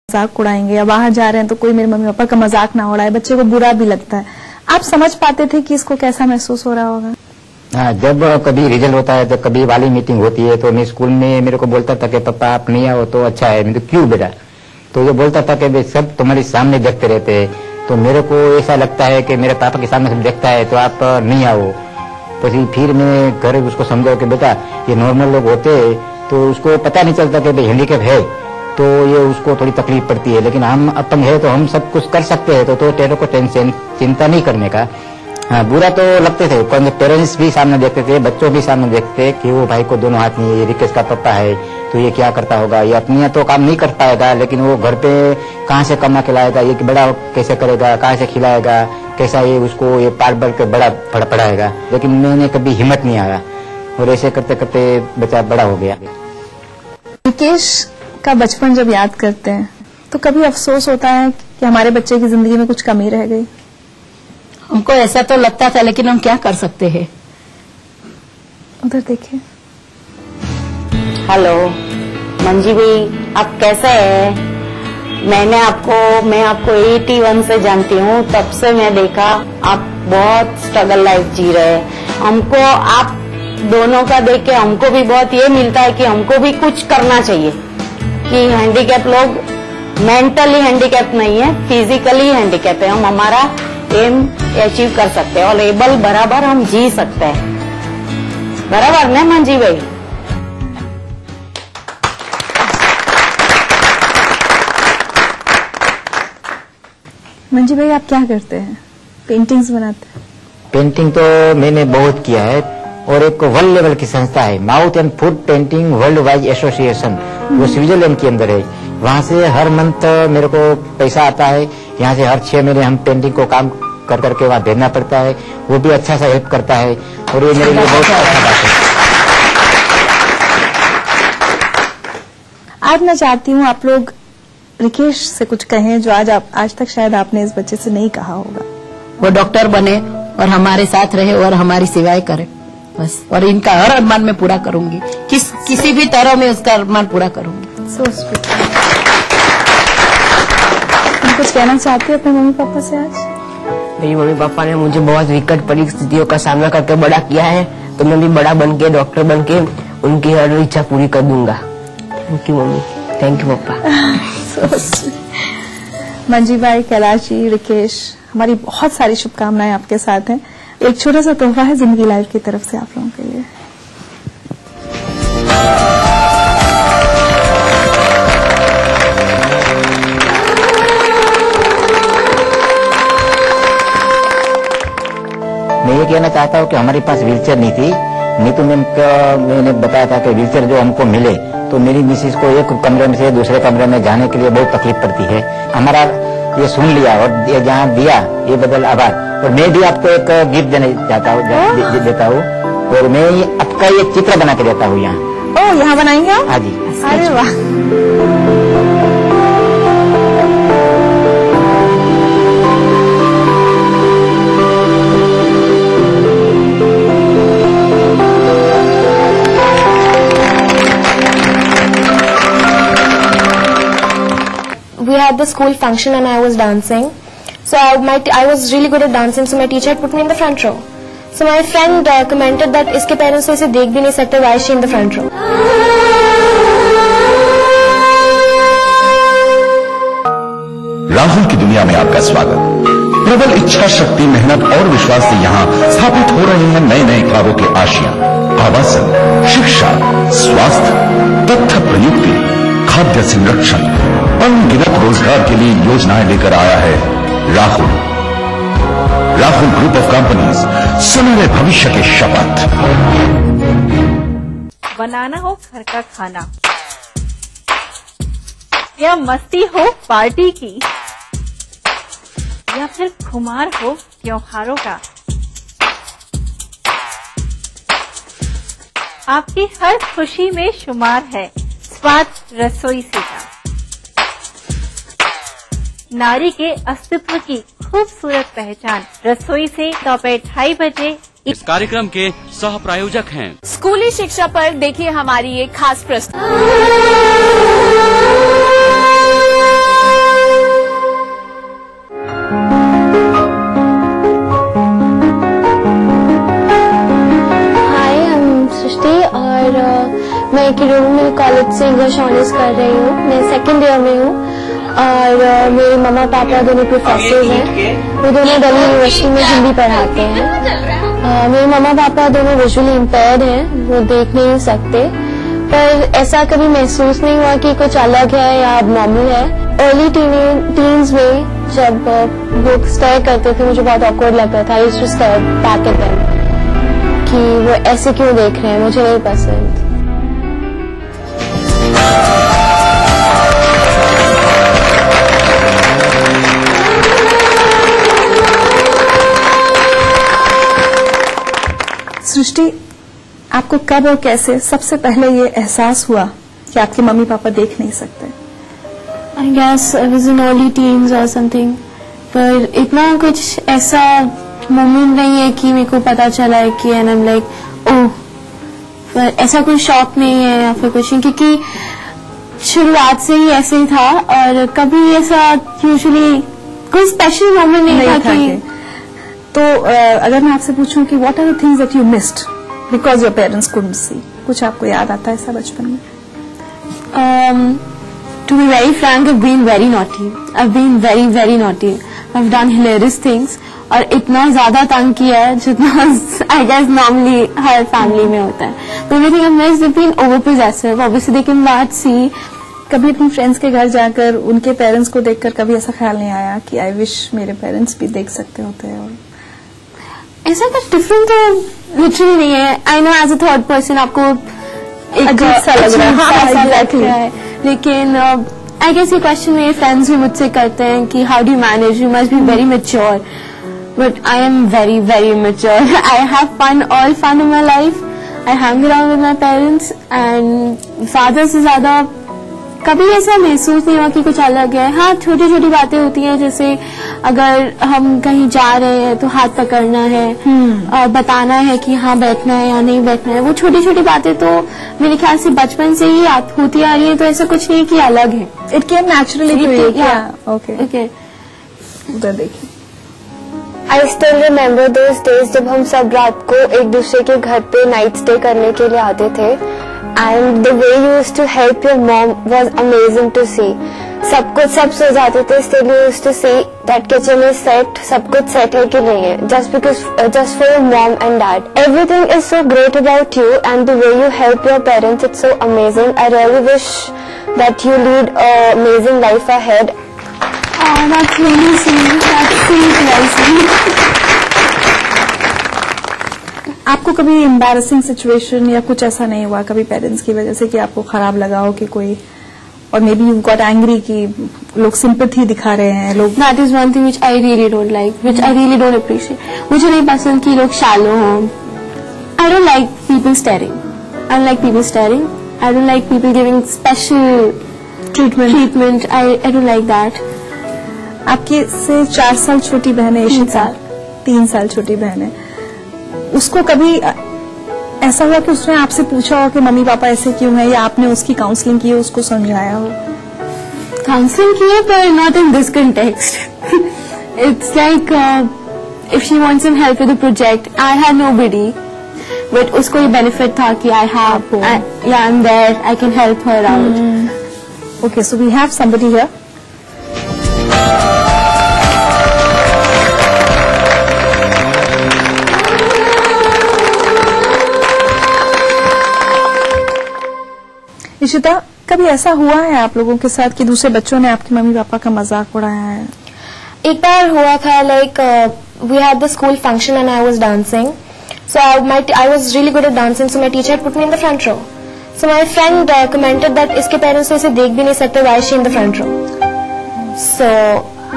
मजाक उड़ाएंगे, या बाहर जा रहे हैं तो कोई मेरे मम्मी पापा का मजाक ना उड़ाए, बच्चे को बुरा भी लगता है। आप समझ पाते थे कि इसको कैसा महसूस हो रहा होगा? हाँ, जब कभी रिजल्ट होता है, जब कभी वाली मीटिंग होती है तो मैं स्कूल में मेरे को बोलता था कि पापा आप नहीं आओ तो अच्छा है। मैं तो क्यों बेटा? तो ये बोलता था कि सब तुम्हारे सामने देखते रहते हैं, तो मेरे को ऐसा लगता है कि मेरे पापा के सामने सब देखता है तो आप नहीं आओ। तो फिर मैं घर उसको समझाओ कि बेटा ये नॉर्मल लोग होते हैं, तो उसको पता नहीं चलता कि हैंडीकैप है तो ये उसको थोड़ी तकलीफ पड़ती है, लेकिन हम अपंग है तो हम सब कुछ कर सकते हैं। तो तेरे को टेंशन चिंता नहीं करने का। हाँ, बुरा तो लगते थे, पेरेंट्स भी सामने देखते थे, बच्चों भी सामने देखते कि वो भाई को दोनों हाथ नहीं है, रिकेश का पापा है तो ये क्या करता होगा, ये अपनी तो काम नहीं कर पाएगा, लेकिन वो घर पे कहाँ से कमा के लाएगा, ये बड़ा कैसे करेगा, कहाँ से खिलाएगा, कैसा ये उसको ये पार बढ़ के बड़ा पढ़ाएगा। लेकिन मैंने कभी हिम्मत नहीं आया और ऐसे करते करते बच्चा बड़ा हो गया। रिकेश का बचपन जब याद करते हैं तो कभी अफसोस होता है कि हमारे बच्चे की जिंदगी में कुछ कमी रह गई? हमको ऐसा तो लगता था, लेकिन हम क्या कर सकते हैं। उधर देखिए। हेलो मंजी भाई, आप कैसे हैं? मैं आपको 81 से जानती हूँ, तब से मैं देखा आप बहुत स्ट्रगल लाइफ जी रहे हैं। हमको आप दोनों का देख के हमको भी बहुत ये मिलता है कि हमको भी कुछ करना चाहिए कि हैंडीकैप लोग मेंटली हैंडीकैप नहीं है, फिजिकली हैंडीकैप है, हम हमारा एम अचीव कर सकते हैं और एबल बराबर हम जी सकते हैं। बराबर ना मंजी भाई? मंजी भाई आप क्या करते हैं? पेंटिंग्स बनाते हैं? पेंटिंग तो मैंने बहुत किया है, और एक वर्ल्ड लेवल की संस्था है mouth and food painting world wide association, वो स्विट्जरलैंड के अंदर है। वहाँ से हर मंथ मेरे को पैसा आता है, यहाँ से हर 6 महीने हम पेंटिंग को काम कर करके वहाँ भेजना पड़ता है, वो भी अच्छा सा हेल्प करता है और ये मेरे लिए बहुत अच्छा बात है। आज मैं चाहती हूँ आप लोग रिकेश से कुछ कहें जो आज तक शायद आपने इस बच्चे से नहीं कहा होगा। वो डॉक्टर बने और हमारे साथ रहे और हमारी सेवाएं करे बस, और इनका हर अरमान में पूरा करूंगी, किसी भी तरह में उसका अरमान पूरा करूंगी। So sweet. तुम कुछ कहना चाहते हो अपने मम्मी पापा से आज? मेरी मम्मी पापा ने मुझे बहुत विकट परिस्थितियों का सामना करके बड़ा किया है, तो मैं भी बड़ा बन के डॉक्टर बन के उनकी हर इच्छा पूरी कर दूंगा। Thank you mummy, thank you पापा। मंजी भाई, कैलाश जी, रिकेश, हमारी बहुत सारी शुभकामनाएं आपके साथ हैं। एक छोटा सा तोहफा है जिंदगी लाइफ की तरफ से आप लोगों के लिए। मैं ये कहना चाहता हूँ कि हमारे पास व्हीलचेयर नहीं थी, नहीं तो मैंने बताया था कि व्हीलचेयर जो हमको मिले तो मेरी मिसेज को एक कमरे में से दूसरे कमरे में जाने के लिए बहुत तकलीफ पड़ती है। हमारा ये सुन लिया और ये जहाँ दिया ये बदल आभार। और मैं भी आपको एक गिफ्ट देता हूँ और मैं आपका ये चित्र बना के देता हूँ यहाँ। ओह, यहाँ बनाएंगे आप? हाँ जी। अरे वाह। We had the school function and I was dancing. So I was really good at dancing. So my teacher had put me in the front row. So my friend commented that इसके parents इसे देख भी नहीं सकते. Why is she in the front row? Rahul की दुनिया में आपका स्वागत। प्रबल इच्छा शक्ति, मेहनत और विश्वास से यहाँ स्थापित हो रहे हैं नए नए ख्वाबों के आशियां। आवासन, शिक्षा, स्वास्थ्य, तथ्य प्रयुक्ति, खाद्य संरक्षण, अनगिनत रोजगार के लिए योजनाएं लेकर आया है राहुल ग्रुप ऑफ कंपनीज। सुनहरे भविष्य के शपथ। बनाना हो घर का खाना या मस्ती हो पार्टी की या फिर खुमार हो त्योहारों का, आपकी हर खुशी में शुमार है स्वाद रसोई से का। नारी के अस्तित्व की खूबसूरत पहचान रसोई से दोपहर 2:30 बजे। इस कार्यक्रम के सह प्रायोजक हैं स्कूली शिक्षा पर देखिए हमारी एक खास प्रस्तुति। कॉलेज से इंग्लिश ऑनर्स कर रही हूँ। मैं सेकेंड ईयर में हूँ और मेरे मम्मा पापा दोनों प्रोफेसर हैं। वो दोनों दिल्ली यूनिवर्सिटी में हिंदी पढ़ाते हैं। मेरे मम्मा पापा दोनों विजुअली इम्पेयर्ड हैं, वो देख नहीं सकते, पर ऐसा कभी महसूस नहीं हुआ कि कुछ अलग है या नॉर्मल है। अर्ली टीन्स में जब वो स्टेयर करते थे मुझे बहुत ऑकवर्ड लगता था। I used to stare back at them कि वो ऐसे क्यों देख रहे हैं, मुझे नहीं पसंद। सृष्टि, आपको कब और कैसे सबसे पहले ये एहसास हुआ कि आपके मम्मी पापा देख नहीं सकते? I guess I was in early teens or something, पर इतना कुछ ऐसा मोमेंट नहीं है कि मेरे को पता चला है कि and I'm like, ओह, पर ऐसा कोई शॉक नहीं है या फिर कुछ नहीं, क्योंकि शुरुआत से ही ऐसे ही था और कभी ऐसा यूजुअली कोई स्पेशल मोमेंट नहीं था कि। तो अगर मैं आपसे पूछूं कि what are the things that you missed because your parents couldn't see, कुछ आपको याद आता है ऐसा बचपन में? To be very frank, I've been very naughty. I've been very, very naughty. I've done hilarious things और इतना ज्यादा तंग किया है जितना I guess normally her family में होता है। The only thing I've missed has been over possessive. Obviously they cannot see. कभी अपने फ्रेंड्स के घर जाकर उनके पेरेंट्स को देखकर कभी ऐसा ख्याल नहीं आया कि आई विश मेरे पेरेंट्स भी देख सकते होते हैं? और ऐसा कुछ डिफरेंट तो लिटरली नहीं है। I know as a third person आपको एक सा लग रहा है, लेकिन आई गेस ये क्वेश्चन मेरे फ्रेंड्स भी मुझसे करते हैं कि how do you manage, you must be very mature, but I am very very mature. I have fun, all fun in my life. I hang around with my parents and father से ज्यादा कभी ऐसा महसूस नहीं हुआ कि कुछ अलग है। हाँ, छोटी छोटी बातें होती हैं, जैसे अगर हम कहीं जा रहे हैं तो हाथ पकड़ना है और बताना है कि हाँ बैठना है या नहीं बैठना है। वो छोटी छोटी बातें तो मेरे ख्याल से बचपन से ही होती आ रही है, तो ऐसा कुछ नहीं कि अलग है। It came naturally to you. Okay okay, उधर देखिए। I still remember those days जब हम सब रात को एक दूसरे के घर पे नाइट स्टे करने के लिए आते थे and the way you used to help your mom was amazing to see. सब सो जाते थे, still you used to see that kitchen is set, सब कुछ सेट है कि नहीं है, just for your mom and dad. Everything is so great about you and the way you help your parents, it's so amazing. I really wish that you lead a amazing life ahead. Oh, that's really sweet. That's sweet, Leslie. आपको कभी embarrassing situation या कुछ ऐसा नहीं हुआ कभी parents की वजह से कि आपको खराब लगा हो कि कोई, और may be you got angry कि लोग सिंपैथी दिखा रहे हैं लोग? That is one thing which I really don't like, which I really don't appreciate. मुझे नहीं पसंद कि लोग shallow हों. I don't like people staring. I don't like people staring. I don't like people giving special treatment. I don't like that. आपकी से 4 साल छोटी बहन है इशिता, 3 साल छोटी बहन है। उसको कभी ऐसा हुआ कि उसने आपसे पूछा हो कि मम्मी पापा ऐसे क्यों है, या आपने उसकी काउंसलिंग की हो, उसको समझाया हो? काउंसलिंग की है, पर not in this context. It's like if she wants some help with the project, I had nobody, but उसको ये बेनिफिट था कि आई हैव, या I am there, I can help her out. Okay, so we have somebody here. Ishita, कभी ऐसा हुआ है आप लोगों के साथ कि दूसरे बच्चों ने आपके मम्मी पापा का मजाक उड़ाया है? एक बार हुआ था, like we had the school function and I was dancing, so I was really good at dancing, so my teacher put me in the front row. So my friend commented that इसके parents इसे देख भी नहीं सकते, why she in the front row. So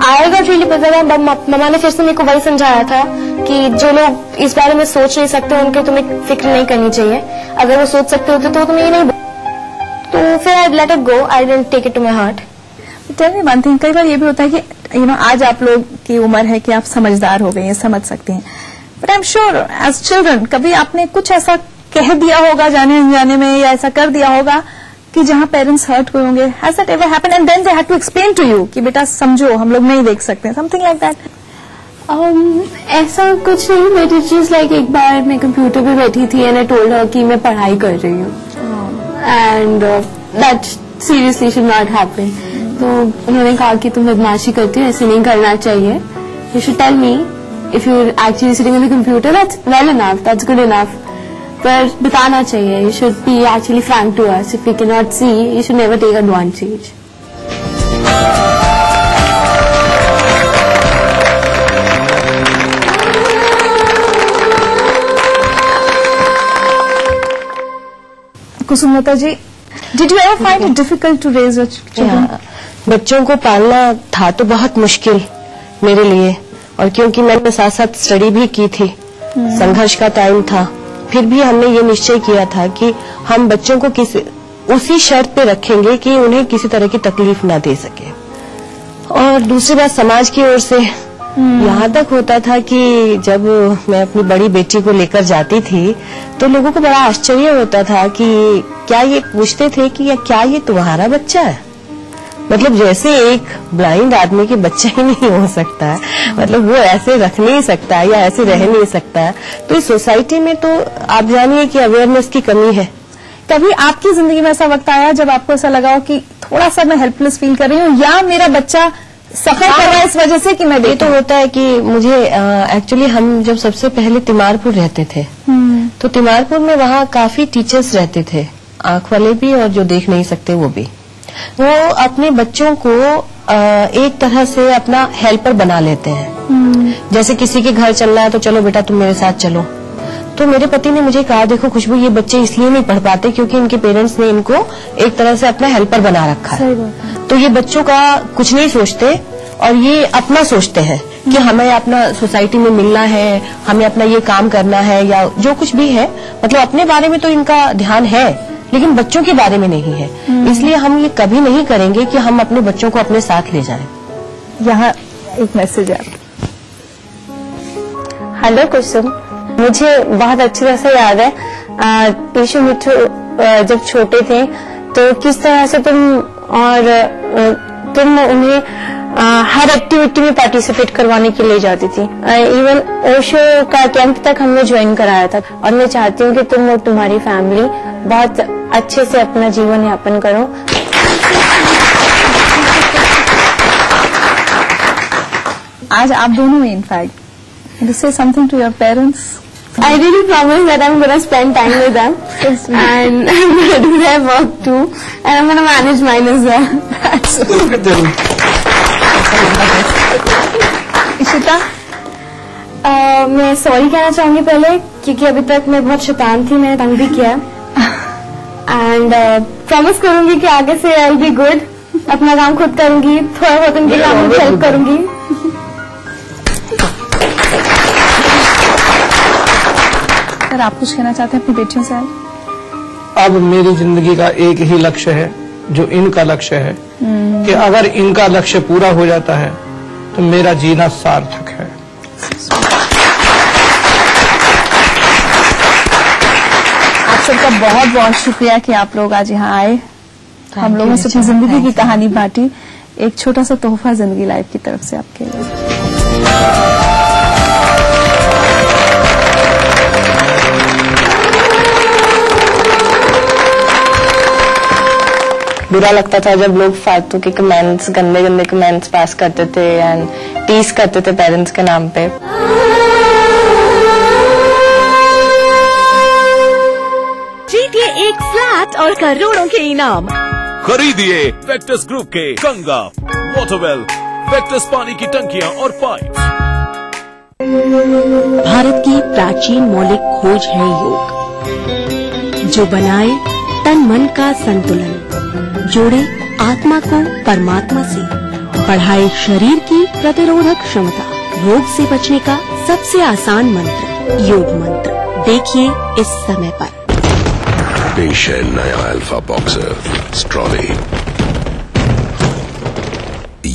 I got really पता, मम्मा ने फिर से मेरे को वही समझाया था कि जो लोग इस बारे में सोच नहीं सकते उनके तुम्हें फिक्र नहीं करनी चाहिए, अगर वो सोच सकते होते तो तुम्हें ये नहीं। तो फिर I let it go, I didn't take it to my heart. Tell me one thing, कई बार ये भी होता है कि आज आप लोग की उम्र है कि आप समझदार हो गए हैं, समझ सकते हैं, but I am sure as children कभी आपने कुछ ऐसा कह दिया होगा जाने अनजाने में, या ऐसा कर दिया होगा कि जहां पेरेंट्स हर्ट हुए होंगे? Has that ever happened and then they had to explain to you कि बेटा समझो हम लोग नहीं देख सकते, समथिंग लाइक दैट? ऐसा कुछ नहीं, बट इट्स जस्ट लाइक एक बार मैं कंप्यूटर पे बैठी थी एंड आई टोल्ड हर कि मैं पढ़ाई कर रही हूँ, and that seriously should not happen. तो उन्होंने कहा कि तुम बदमाशी करती हो, ऐसे नहीं करना चाहिए, you should tell me if you actually sitting on the computer, that's well enough, that's good enough, पर बताना चाहिए, you should be actually frank to us, if we can not see you should never take advantage. Kusumlata ji, did you ever find it difficult to raise your children? बच्चों को पालना था तो बहुत मुश्किल मेरे लिए, और क्योंकि मैंने साथ साथ स्टडी भी की थी, संघर्ष का टाइम था, फिर भी हमने ये निश्चय किया था कि हम बच्चों को उसी शर्त पे रखेंगे कि उन्हें किसी तरह की तकलीफ ना दे सके। और दूसरी बात, समाज की ओर से यहाँ तक होता था कि जब मैं अपनी बड़ी बेटी को लेकर जाती थी तो लोगों को बड़ा आश्चर्य होता था कि क्या ये पूछते थे कि क्या ये तुम्हारा बच्चा है, मतलब जैसे एक ब्लाइंड आदमी के बच्चा ही नहीं हो सकता है, मतलब वो ऐसे रख नहीं सकता है या ऐसे रह नहीं सकता है। तो इस सोसाइटी में तो आप जानिए कि अवेयरनेस की कमी है। कभी आपकी जिंदगी में ऐसा वक्त आया जब आपको ऐसा लगा हो कि थोड़ा सा मैं हेल्पलेस फील कर रही हूँ या मेरा बच्चा सफर कर रहा है इस वजह से कि मैं? ये तो होता है कि मुझे एक्चुअली हम जब सबसे पहले तिमारपुर रहते थे तो तिमारपुर में वहाँ काफी टीचर्स रहते थे, आंख वाले भी और जो देख नहीं सकते वो भी। वो अपने बच्चों को एक तरह से अपना हेल्पर बना लेते हैं। जैसे किसी के घर चलना है तो चलो बेटा तुम मेरे साथ चलो। तो मेरे पति ने मुझे कहा, देखो खुशबू, ये बच्चे इसलिए नहीं पढ़ पाते क्योंकि इनके पेरेंट्स ने इनको एक तरह से अपना हेल्पर बना रखा है। तो ये बच्चों का कुछ नहीं सोचते और ये अपना सोचते हैं कि हमें अपना सोसाइटी में मिलना है, हमें अपना ये काम करना है या जो कुछ भी है, मतलब अपने बारे में तो इनका ध्यान है लेकिन बच्चों के बारे में नहीं है। इसलिए हम ये कभी नहीं करेंगे कि हम अपने बच्चों को अपने साथ ले जाएं। यहाँ एक मैसेज है। हेलो कुसुम, मुझे बहुत अच्छी तरह से याद है पीशू मिट्टू जब छोटे थे तो किस तरह से तुम उन्हें हर एक्टिविटी में पार्टिसिपेट करवाने के लिए जाती थी। इवन ओशो का कैंप तक हमने ज्वाइन कराया था और मैं चाहती हूँ कि तुम और तुम्हारी फैमिली बहुत अच्छे से अपना जीवन यापन करो। आज आप दोनों में in fact to say something to your parents? I really promise that I'm going to spend time with them and I'm going to do their work too and I'm going to manage mine as well. That's Ishita, मैं sorry कहना चाहूंगी पहले क्योंकि अभी तक मैं बहुत शैतान थी, मैंने तंग भी किया एंड प्रॉमिस करूंगी कि आगे से आई विल बी गुड, अपना काम खुद करूंगी, थोड़ा बहुत उनके काम में हेल्प करूंगी। सर, आप कुछ कहना चाहते हैं अपनी बेटियों से? अब मेरी जिंदगी का एक ही लक्ष्य है जो इनका लक्ष्य है कि अगर इनका लक्ष्य पूरा हो जाता है तो मेरा जीना सार्थक है। आप सबका बहुत बहुत शुक्रिया कि आप लोग आज यहाँ आए, हम लोगों से अपनी जिंदगी की कहानी बांटी। एक छोटा सा तोहफा जिंदगी लाइफ की तरफ से आपके लिए। बुरा लगता था जब लोग फालतू के कमेंट्स, गंदे गंदे कमेंट्स पास करते थे एंड टीज करते थे पेरेंट्स के नाम पे। जीतिए एक फ्लैट और करोड़ों के इनाम। खरीदिए वेक्टस ग्रुप के गंगा, वाटरवेल, वेक्टस पानी की टंकियां और पाइप। भारत की प्राचीन मौलिक खोज है योग, जो बनाए तन मन का संतुलन, जोड़े आत्मा को परमात्मा से, बढ़ाए शरीर की प्रतिरोधक क्षमता, रोग से बचने का सबसे आसान मंत्र योग मंत्र। देखिए इस समय पर। पेश है नया अल्फा बॉक्सर स्ट्रॉली।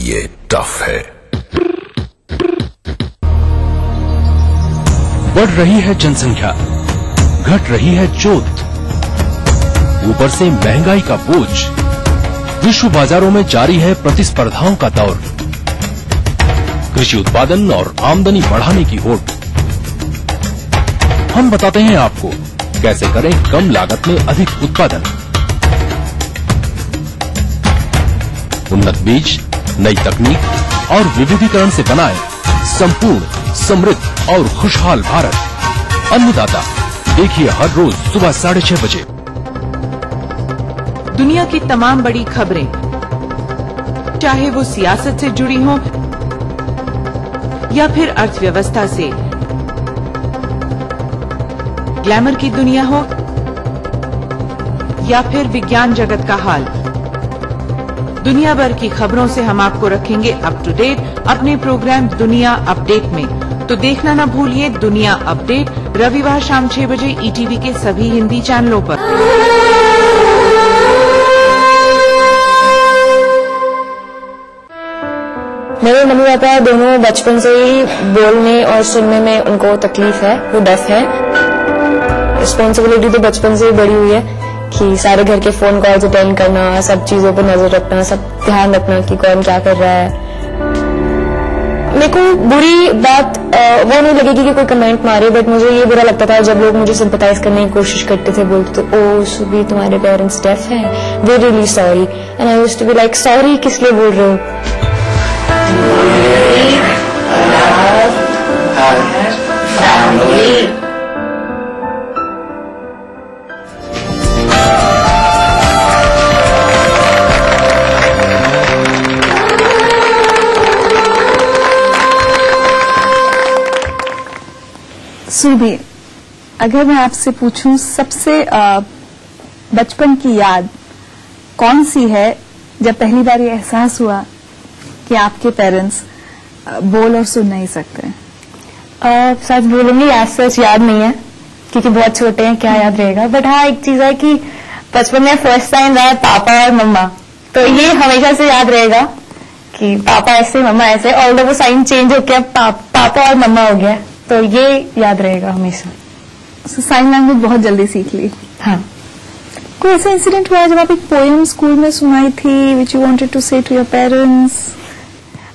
ये टफ है। बढ़ रही है जनसंख्या, घट रही है जोत, ऊपर से महंगाई का बोझ, विश्व बाजारों में जारी है प्रतिस्पर्धाओं का दौर, कृषि उत्पादन और आमदनी बढ़ाने की होड़। हम बताते हैं आपको कैसे करें कम लागत में अधिक उत्पादन। उन्नत बीज, नई तकनीक और विविधीकरण से बनाए संपूर्ण, समृद्ध और खुशहाल भारत। अन्नदाता देखिए हर रोज सुबह 6:30 बजे। दुनिया की तमाम बड़ी खबरें, चाहे वो सियासत से जुड़ी हों या फिर अर्थव्यवस्था से, ग्लैमर की दुनिया हो या फिर विज्ञान जगत का हाल, दुनिया भर की खबरों से हम आपको रखेंगे अप टू डेट अपने प्रोग्राम दुनिया अपडेट में। तो देखना ना भूलिए दुनिया अपडेट, रविवार शाम 6 बजे ईटीवी के सभी हिंदी चैनलों पर। मेरे मम्मी पापा दोनों बचपन से ही बोलने और सुनने में उनको तकलीफ है, वो डेफ है। रिस्पॉन्सिबिलिटी तो बचपन से ही बड़ी हुई है कि सारे घर के फोन कॉल्स अटेंड करना, सब चीजों पर नजर रखना, सब ध्यान रखना कि कौन क्या कर रहा है। मेरे को बुरी बात वो नहीं लगेगी कि कोई कमेंट मारे, बट मुझे ये बुरा लगता था जब लोग मुझे सिंपैथाइज करने की कोशिश करते थे, बोलते थे ओ सुबी तुम्हारे पेरेंट्स डेफ हैं, वे really sorry, and I used to be like sorry किस लिए बोल रहे हो। सुरभि, अगर मैं आपसे पूछूं सबसे बचपन की याद कौन सी है जब पहली बार ये एहसास हुआ कि आपके पेरेंट्स बोल और सुन नहीं सकते? सच बोलूंगी आज सच याद नहीं है क्योंकि बहुत छोटे हैं, क्या याद रहेगा। बट हाँ एक चीज है कि बचपन में फर्स्ट टाइम रहा पापा और मम्मा, तो ये हमेशा से याद रहेगा कि पापा ऐसे मम्मा ऐसे, और वो साइन चेंज होकर अब पापा और मम्मा हो गया, तो ये याद रहेगा हमेशा। साइन लैंग्वेज बहुत जल्दी सीख ली। हाँ। कोई ऐसा इंसिडेंट हुआ है जब आप एक पोएम स्कूल में सुनाई थी विच यू वांटेड टू से टू योर पेरेंट्स,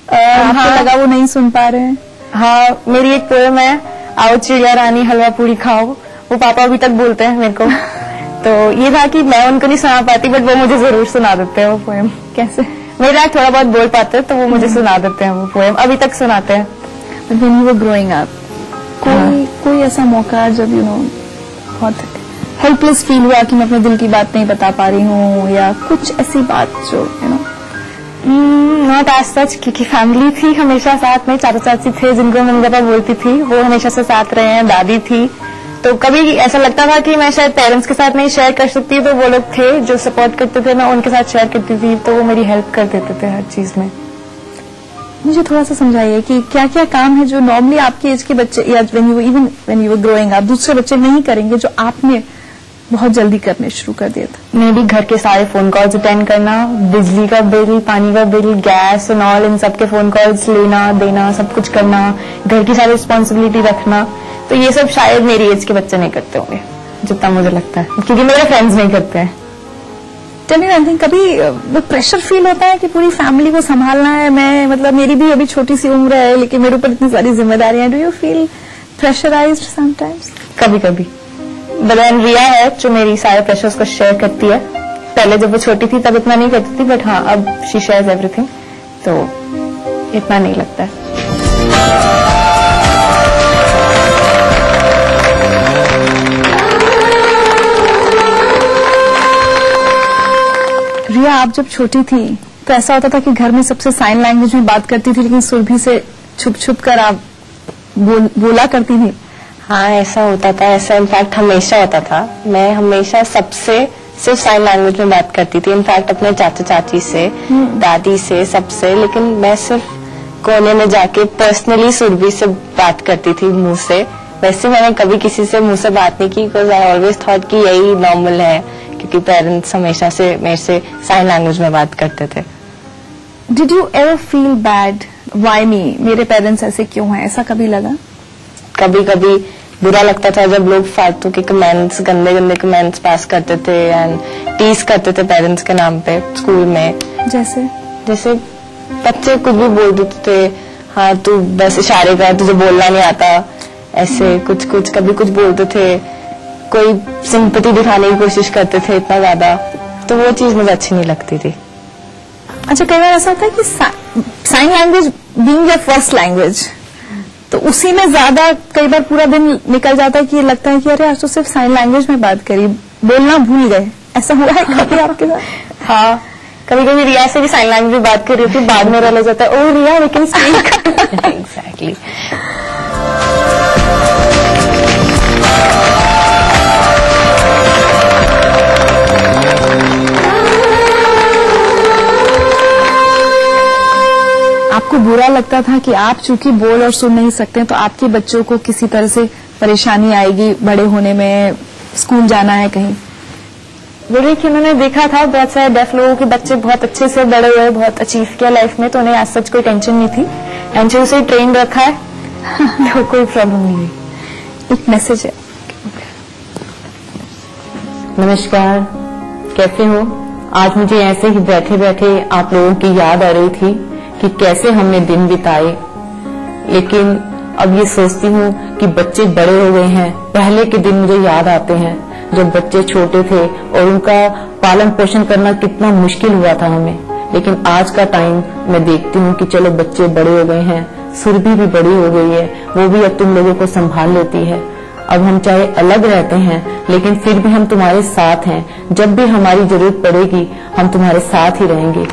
आपको लगा वो नहीं सुन पा रहे हैं? हाँ, मेरी एक पोएम है आओ चिड़िया रानी हलवा पूरी खाओ, वो पापा अभी तक बोलते हैं मेरे को। तो ये था कि मैं उनको नहीं सुना पाती बट वो मुझे जरूर सुना देते हैं वो पोएम। कैसे? मेरे डैड थोड़ा बहुत बोल पाते हैं तो वो मुझे सुना देते हैं वो पोएम, अभी तक सुनाते हैं। When you were growing up, कोई ऐसा मौका जब बहुत हेल्पलेस फील हुआ कि मैं अपने दिल की बात नहीं बता पा रही हूँ, या कुछ ऐसी बात जो नॉट एज सच, क्योंकि फैमिली थी हमेशा साथ में, चाचा चाची थे जिनको मम्मी पापा बोलती थी, वो हमेशा से साथ रहे हैं, दादी थी, तो कभी ऐसा लगता था कि मैं शायद पेरेंट्स के साथ नहीं शेयर कर सकती, तो वो लोग थे जो सपोर्ट करते थे, मैं उनके साथ शेयर करती थी, तो वो मेरी हेल्प कर देते थे हर चीज में। मुझे थोड़ा सा समझाइए कि क्या क्या काम है जो नॉर्मली आपके एज के बच्चे या when you were growing up दूसरे बच्चे नहीं करेंगे जो आपने बहुत जल्दी करने शुरू कर दिया था? मैं भी घर के सारे फोन कॉल्स अटेंड करना, बिजली का बिल, पानी का बिल, गैस एंड ऑल, इन सबके फोन कॉल्स लेना देना, सब कुछ करना, घर की सारी रिस्पॉन्सिबिलिटी रखना, तो ये सब शायद मेरी एज के बच्चे नहीं करते होंगे जितना मुझे लगता है, क्योंकि मेरे फ्रेंड्स नहीं करते हैं। कभी वो प्रेशर फील होता है कि पूरी फैमिली को संभालना है, मैं मतलब मेरी भी अभी छोटी सी उम्र है लेकिन मेरे ऊपर इतनी सारी जिम्मेदारियां, do you feel pressurised sometimes? कभी कभी। बट रिया है जो मेरी सारे प्रेशर्स को शेयर करती है, पहले जब वो छोटी थी तब इतना नहीं करती थी, बट हाँ अब शी शेयर्स एवरीथिंग, तो इतना नहीं लगता है। रिया, आप जब छोटी थी तो ऐसा होता था कि घर में सबसे साइन लैंग्वेज में बात करती थी, लेकिन सुरभि से छुप छुप कर आप बोला करती थी? हाँ, ऐसा होता था, ऐसा इनफैक्ट हमेशा होता था। मैं हमेशा सबसे सिर्फ साइन लैंग्वेज में बात करती थी, इनफैक्ट अपने चाचा चाची से, दादी से, सबसे, लेकिन मैं सिर्फ कोने में जाके पर्सनली सुरभि से बात करती थी मुंह से। वैसे मैंने कभी किसी से मुंह से बात नहीं की, बिकॉज आई ऑलवेज थॉट कि यही नॉर्मल है, क्योंकि पेरेंट्स हमेशा से मेरे से साइन लैंग्वेज में बात करते थे। Did you ever feel bad, why मी, मेरे पेरेंट्स ऐसे क्यों हैं, ऐसा कभी लगा? कभी कभी बुरा लगता था जब लोग फालतू के कमेंट्स, गंदे गंदे कमेंट्स पास करते थे एंड टीज करते थे पेरेंट्स के नाम पे स्कूल में। जैसे बच्चे कुछ भी बोल देते थे, हाँ तू बस इशारे कर, तुझे बोलना नहीं आता, ऐसे कुछ कभी कुछ बोलते थे, कोई सिंपैथी दिखाने की कोशिश करते थे इतना ज्यादा, तो वो चीज मुझे अच्छी नहीं लगती थी। अच्छा, कई बार ऐसा होता है कि sign language being your first language, तो उसी में ज्यादा कई बार पूरा दिन निकल जाता है कि लगता है कि अरे आज तो सिर्फ साइन लैंग्वेज में बात करी, बोलना भूल गए। ऐसा हुआ है कभी आपके साथ? हाँ, कभी कभी रिया से भी साइन लैंग्वेज में बात कर रही थी, बाद में रियलाइज होता है ओ रिया वी कैन स्पीक। एग्जैक्टली। आपको बुरा लगता था कि आप चूंकि बोल और सुन नहीं सकते तो आपके बच्चों को किसी तरह से परेशानी आएगी बड़े होने में, स्कूल जाना है कहीं? बोलिए कि उन्होंने देखा था बहुत सारे डेफ लोगों के बच्चे बहुत अच्छे से बड़े हुए, बहुत अचीव किया लाइफ में, तो उन्हें आज सच कोई टेंशन नहीं थी, एंड उसे ट्रेन रखा है तो कोई प्रॉब्लम नहीं हुई। एक मैसेज है। नमस्कार, कैसे हो? आज मुझे ऐसे ही बैठे बैठे आप लोगों की याद आ रही थी कि कैसे हमने दिन बिताए, लेकिन अब ये सोचती हूँ कि बच्चे बड़े हो गए हैं। पहले के दिन मुझे याद आते हैं जब बच्चे छोटे थे और उनका पालन पोषण करना कितना मुश्किल हुआ था हमें, लेकिन आज का टाइम मैं देखती हूँ कि चलो बच्चे बड़े हो गए हैं, सुरभि भी बड़ी हो गई है, वो भी अब तुम लोगों को संभाल लेती है। अब हम चाहे अलग रहते हैं लेकिन फिर भी हम तुम्हारे साथ हैं, जब भी हमारी जरूरत पड़ेगी हम तुम्हारे साथ ही रहेंगे।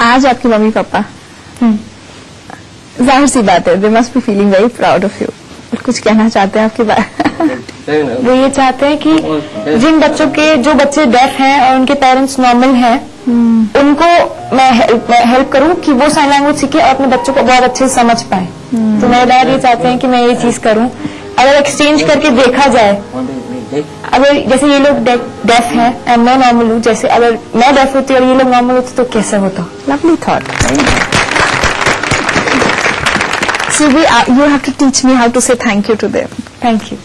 आज आपके मम्मी पापा, जाहिर सी बात है, they must be feeling very proud of you. कुछ कहना चाहते हैं आपके बारे? वो ये चाहते हैं कि जिन बच्चों के, जो बच्चे डेफ हैं और उनके पेरेंट्स नॉर्मल हैं, उनको मैं हेल्प करूं कि वो साइन लैंग्वेज सीखे और अपने बच्चों को बहुत अच्छे से समझ पाए। तो मेरे डैड ये चाहते हैं कि मैं ये चीज करूं। अगर एक्सचेंज करके देखा जाए, अगर जैसे ये लोग डेफ हैं एंड मैं नॉर्मल हूँ, जैसे अगर मैं डेफ होती और ये लोग नॉर्मल होते तो कैसे होता? Lovely thought. Subi, you have to teach me how to say thank you to them. Thank you.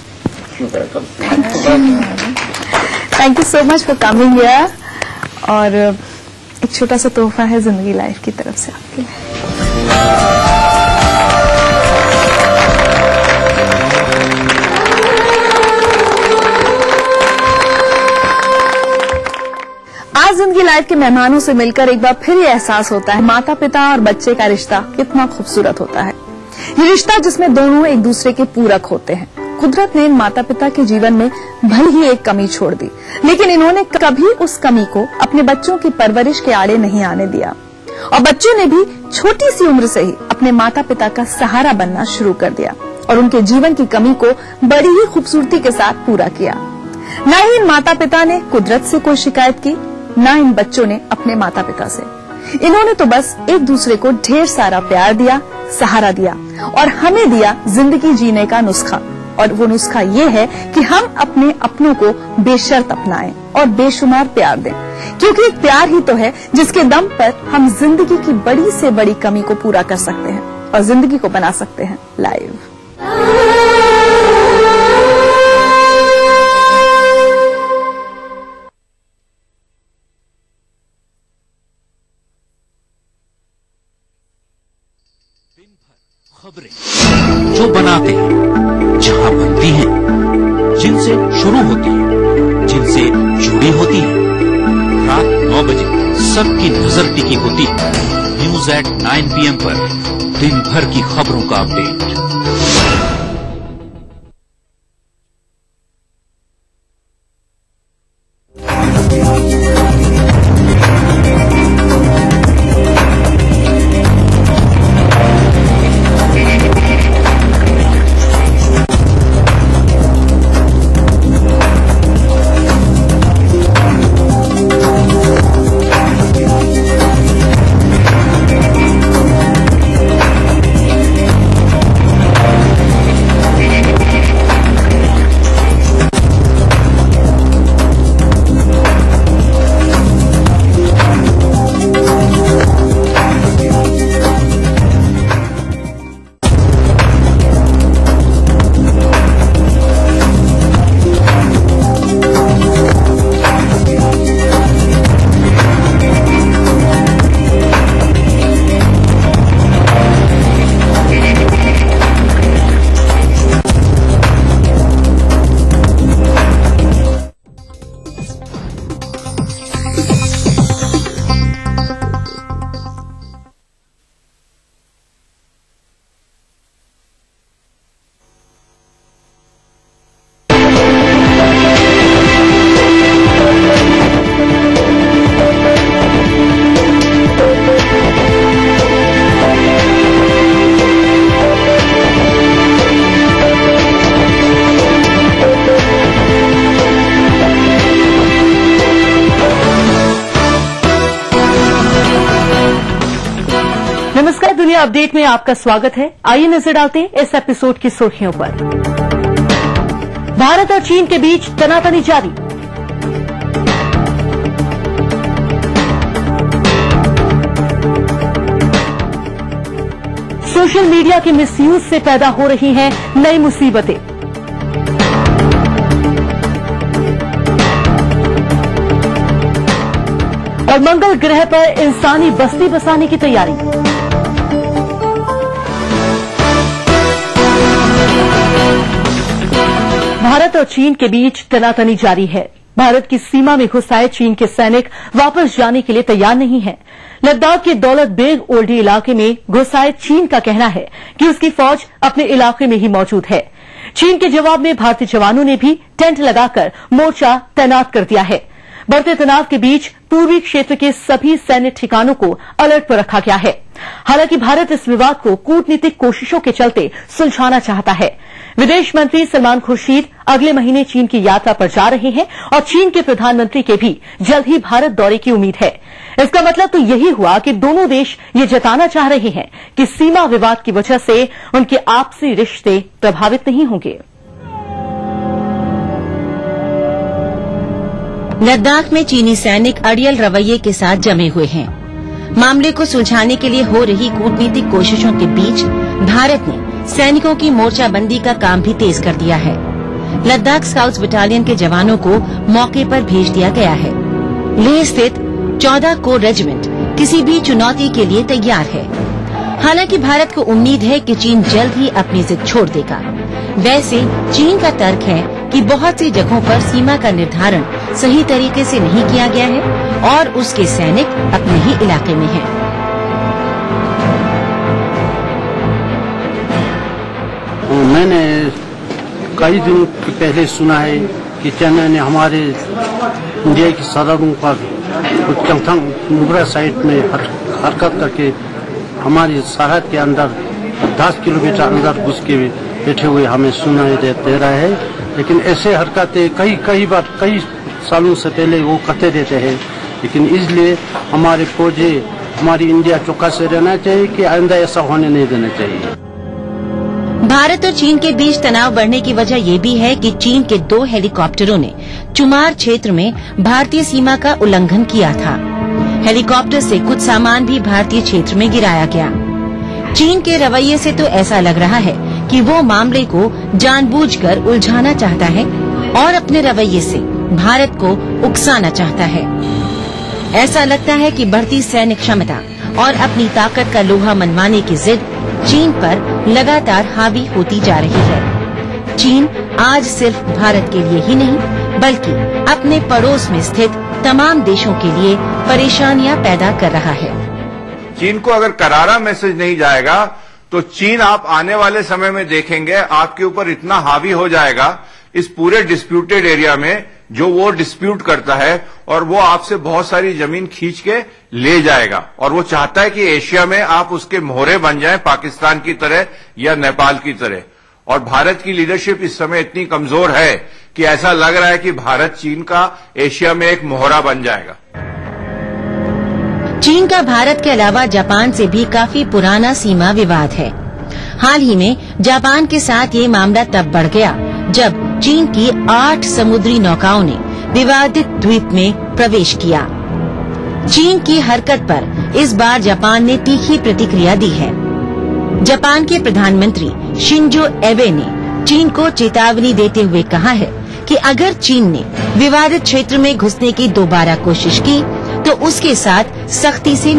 Thank you so much for coming here. और एक छोटा सा तोहफा है जिंदगी लाइफ की तरफ से आपके लिए। आज जिंदगी लाइफ के मेहमानों से मिलकर एक बार फिर ये एहसास होता है माता पिता और बच्चे का रिश्ता कितना खूबसूरत होता है। ये रिश्ता जिसमें दोनों एक दूसरे के पूरक होते हैं। कुदरत ने इन माता पिता के जीवन में भले ही एक कमी छोड़ दी, लेकिन इन्होंने कभी उस कमी को अपने बच्चों की परवरिश के आड़े नहीं आने दिया और बच्चों ने भी छोटी सी उम्र से ही अपने माता पिता का सहारा बनना शुरू कर दिया और उनके जीवन की कमी को बड़ी ही खूबसूरती के साथ पूरा किया। न ही इन माता पिता ने कुदरत से कोई शिकायत की, न इन बच्चों ने अपने माता पिता से। इन्होंने तो बस एक दूसरे को ढेर सारा प्यार दिया, सहारा दिया और हमें दिया जिंदगी जीने का नुस्खा। और वो नुस्खा ये है कि हम अपने अपनों को बेशर्त अपनाएं और बेशुमार प्यार दें, क्योंकि प्यार ही तो है जिसके दम पर हम जिंदगी की बड़ी से बड़ी कमी को पूरा कर सकते हैं और जिंदगी को बना सकते हैं लाइव। खबरें जो बनाते हैं, जहां बनती हैं, जिनसे शुरू होती है, जिनसे जुड़ी होती है, रात 9 बजे सबकी नजर टिकी होती है न्यूज एट 9 PM पर दिन भर की खबरों का अपडेट। दुनिया अपडेट में आपका स्वागत है। आइए नजर डालते हैं इस एपिसोड की सुर्खियों पर। भारत और चीन के बीच तनातनी जारी। सोशल मीडिया के मिसयूज से पैदा हो रही हैं नई मुसीबतें। और मंगल ग्रह पर इंसानी बस्ती बसाने की तैयारी। भारत और चीन के बीच तनातनी जारी है। भारत की सीमा में घुस आए चीन के सैनिक वापस जाने के लिए तैयार नहीं हैं। लद्दाख के दौलत बेग ओल्डी इलाके में घुस आए चीन का कहना है कि उसकी फौज अपने इलाके में ही मौजूद है। चीन के जवाब में भारतीय जवानों ने भी टेंट लगाकर मोर्चा तैनात कर दिया है। बढ़ते तनाव के बीच पूर्वी क्षेत्र के सभी सैन्य ठिकानों को अलर्ट पर रखा गया है। हालांकि भारत इस विवाद को कूटनीतिक कोशिशों के चलते सुलझाना चाहता है। विदेश मंत्री सलमान खुर्शीद अगले महीने चीन की यात्रा पर जा रहे हैं और चीन के प्रधानमंत्री के भी जल्द ही भारत दौरे की उम्मीद है। इसका मतलब तो यही हुआ कि दोनों देश ये जताना चाह रहे हैं कि सीमा विवाद की वजह से उनके आपसी रिश्ते प्रभावित नहीं होंगे। लद्दाख में चीनी सैनिक अड़ियल रवैये के साथ जमे हुए हैं। मामले को सुलझाने के लिए हो रही कूटनीतिक कोशिशों के बीच भारत ने सैनिकों की मोर्चाबंदी का काम भी तेज कर दिया है। लद्दाख स्काउट्स बटालियन के जवानों को मौके पर भेज दिया गया है। लेह स्थित 14 कोर रेजिमेंट किसी भी चुनौती के लिए तैयार है। हालांकि भारत को उम्मीद है कि चीन जल्द ही अपनी जिद छोड़ देगा। वैसे चीन का तर्क है कि बहुत सी जगहों पर सीमा का निर्धारण सही तरीके से नहीं किया गया है और उसके सैनिक अपने ही इलाके में हैं। मैंने कई दिनों पहले सुना है कि चाइना ने हमारे इंडिया की सरहदों पर चंगथंग नुब्रा साइड में हरकत करके हमारी सरहद के अंदर 10 किलोमीटर अंदर घुस के बैठे हुए हमें सुनाई दे रहा है। लेकिन ऐसे हरकतें कई बार कई सालों से पहले वो करते रहते हैं। लेकिन इसलिए हमारे फौजी हमारी इंडिया चौकस रहना चाहिए कि आइंदा ऐसा होने नहीं देना चाहिए। भारत और चीन के बीच तनाव बढ़ने की वजह ये भी है कि चीन के 2 हेलीकॉप्टरों ने चुमार क्षेत्र में भारतीय सीमा का उल्लंघन किया था। हेलीकॉप्टर से कुछ सामान भी भारतीय क्षेत्र में गिराया गया। चीन के रवैये से तो ऐसा लग रहा है कि वो मामले को जानबूझकर उलझाना चाहता है और अपने रवैये से भारत को उकसाना चाहता है। ऐसा लगता है कि बढ़ती सैन्य क्षमता और अपनी ताकत का लोहा मनवाने की जिद चीन पर लगातार हावी होती जा रही है। चीन आज सिर्फ भारत के लिए ही नहीं बल्कि अपने पड़ोस में स्थित तमाम देशों के लिए परेशानियां पैदा कर रहा है। चीन को अगर करारा मैसेज नहीं जाएगा तो चीन आप आने वाले समय में देखेंगे आपके ऊपर इतना हावी हो जाएगा इस पूरे डिस्प्यूटेड एरिया में जो वो डिस्प्यूट करता है और वो आपसे बहुत सारी जमीन खींच के ले जाएगा और वो चाहता है कि एशिया में आप उसके मोहरे बन जाएं पाकिस्तान की तरह या नेपाल की तरह। और भारत की लीडरशिप इस समय इतनी कमजोर है कि ऐसा लग रहा है कि भारत चीन का एशिया में एक मोहरा बन जाएगा। चीन का भारत के अलावा जापान से भी काफी पुराना सीमा विवाद है। हाल ही में जापान के साथ ये मामला तब बढ़ गया जब चीन की 8 समुद्री नौकाओं ने विवादित द्वीप में प्रवेश किया। चीन की हरकत पर इस बार जापान ने तीखी प्रतिक्रिया दी है। जापान के प्रधानमंत्री शिंजो एबे ने चीन को चेतावनी देते हुए कहा है कि अगर चीन ने विवादित क्षेत्र में घुसने की दोबारा कोशिश की तो उसके साथ सख्ती से